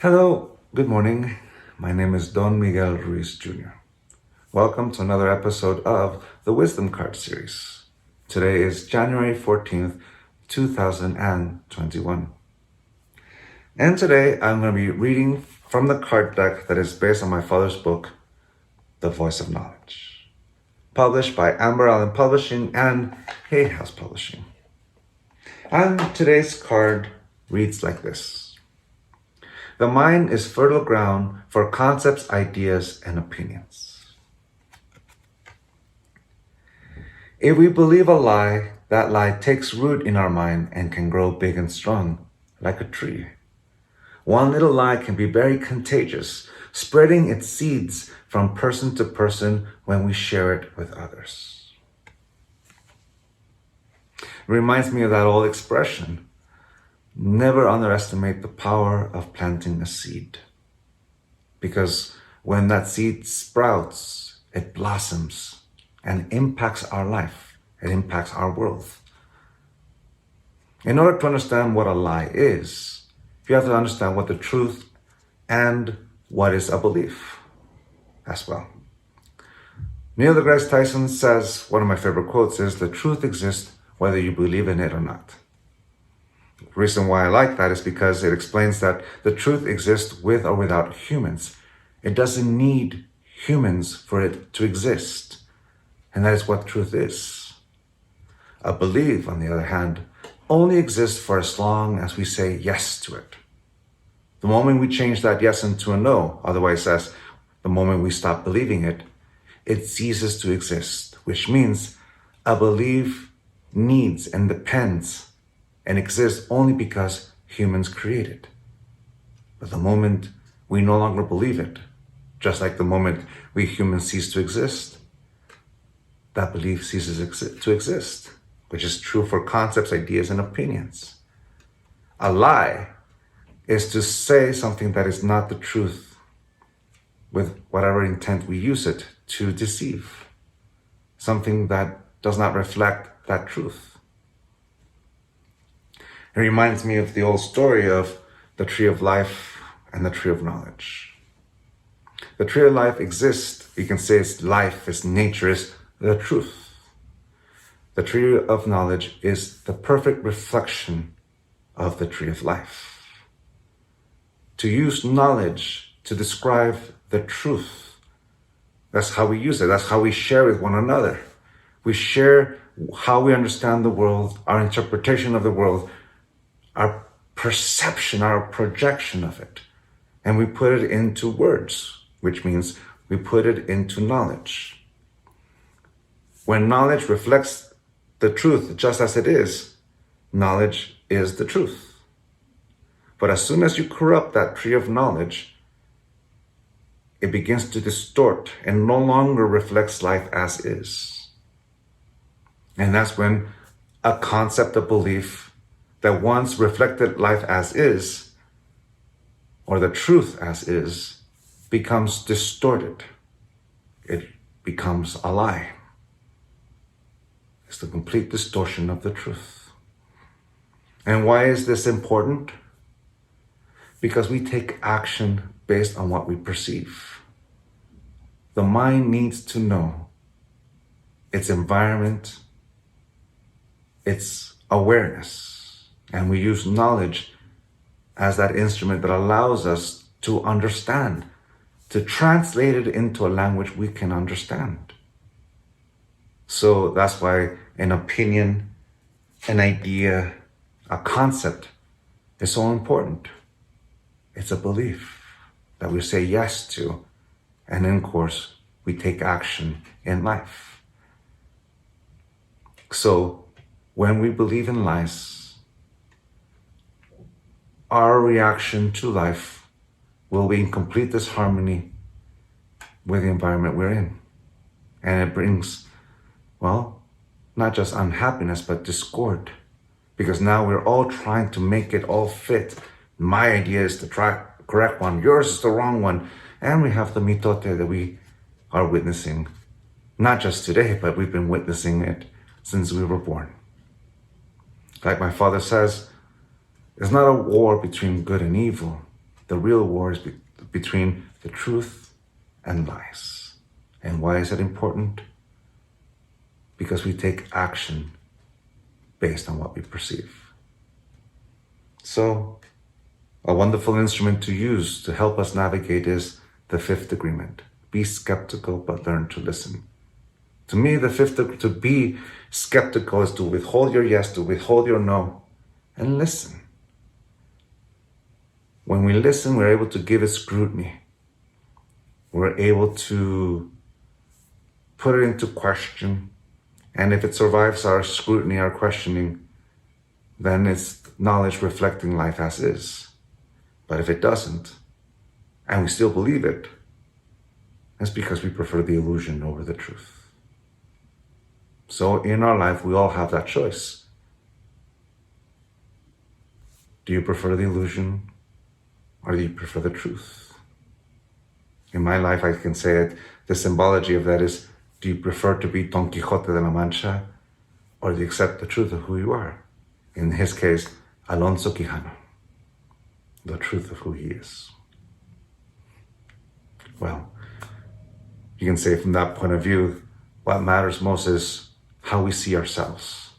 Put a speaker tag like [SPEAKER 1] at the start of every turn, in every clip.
[SPEAKER 1] Hello, good morning. My name is Don Miguel Ruiz Jr. Welcome to another episode of the Wisdom Card series. Today is January 14th, 2021. And today I'm going to be reading from the card deck that is based on my father's book, The Voice of Knowledge, published by Amber Allen Publishing and Hay House Publishing. And today's card reads like this. The mind is fertile ground for concepts, ideas, and opinions. If we believe a lie, that lie takes root in our mind and can grow big and strong, like a tree. One little lie can be very contagious, spreading its seeds from person to person when we share it with others. It reminds me of that old expression, never underestimate the power of planting a seed. Because when that seed sprouts, it blossoms and impacts our life. It impacts our world. In order to understand what a lie is, you have to understand what the truth and what is a belief as well. Neil deGrasse Tyson says, one of my favorite quotes is, "The truth exists whether you believe in it or not." The reason why I like that is because it explains that the truth exists with or without humans. It doesn't need humans for it to exist. And that is what truth is. A belief, on the other hand, only exists for as long as we say yes to it. The moment we change that yes into a no, otherwise as the moment we stop believing it, it ceases to exist, which means a belief needs and depends and exists only because humans create it. But the moment we no longer believe it, just like the moment we humans cease to exist, that belief ceases to exist, which is true for concepts, ideas, and opinions. A lie is to say something that is not the truth with whatever intent we use it to deceive, something that does not reflect that truth. It reminds me of the old story of the tree of life and the tree of knowledge. The tree of life exists. We can say its life, its nature is the truth. The tree of knowledge is the perfect reflection of the tree of life. To use knowledge to describe the truth, that's how we use it. That's how we share with one another. We share how we understand the world, our interpretation of the world, our perception, our projection of it. And we put it into words, which means we put it into knowledge. When knowledge reflects the truth just as it is, knowledge is the truth. But as soon as you corrupt that tree of knowledge, it begins to distort and no longer reflects life as is. And that's when a concept of belief that once reflected life as is, or the truth as is, becomes distorted. It becomes a lie. It's the complete distortion of the truth. And why is this important? Because we take action based on what we perceive. The mind needs to know its environment, its awareness. And we use knowledge as that instrument that allows us to understand, to translate it into a language we can understand. So that's why an opinion, an idea, a concept is so important. It's a belief that we say yes to, and in course, we take action in life. So when we believe in lies, our reaction to life will be in complete disharmony with the environment we're in. And it brings, well, not just unhappiness, but discord. Because now we're all trying to make it all fit. My idea is the correct one, yours is the wrong one. And we have the mitote that we are witnessing, not just today, but we've been witnessing it since we were born. Like my father says, it's not a war between good and evil. The real war is between the truth and lies. And why is that important? Because we take action based on what we perceive. So, a wonderful instrument to use to help us navigate is the fifth agreement. Be skeptical, but learn to listen. To me, to be skeptical is to withhold your yes, to withhold your no, and listen. When we listen, we're able to give it scrutiny. We're able to put it into question. And if it survives our scrutiny, our questioning, then it's knowledge reflecting life as is. But if it doesn't, and we still believe it, it's because we prefer the illusion over the truth. So in our life, we all have that choice. Do you prefer the illusion or do you prefer the truth? In my life, I can say it, the symbology of that is, do you prefer to be Don Quixote de la Mancha or do you accept the truth of who you are? In his case, Alonso Quijano, the truth of who he is. Well, you can say from that point of view, what matters most is how we see ourselves.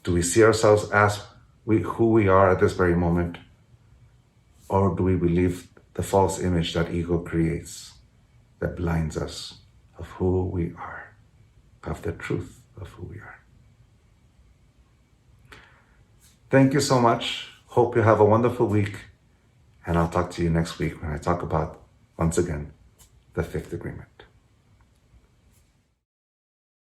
[SPEAKER 1] Do we see ourselves as who we are at this very moment? Or do we believe the false image that ego creates that blinds us of who we are, of the truth of who we are? Thank you so much. Hope you have a wonderful week. And I'll talk to you next week when I talk about, once again, the fifth agreement.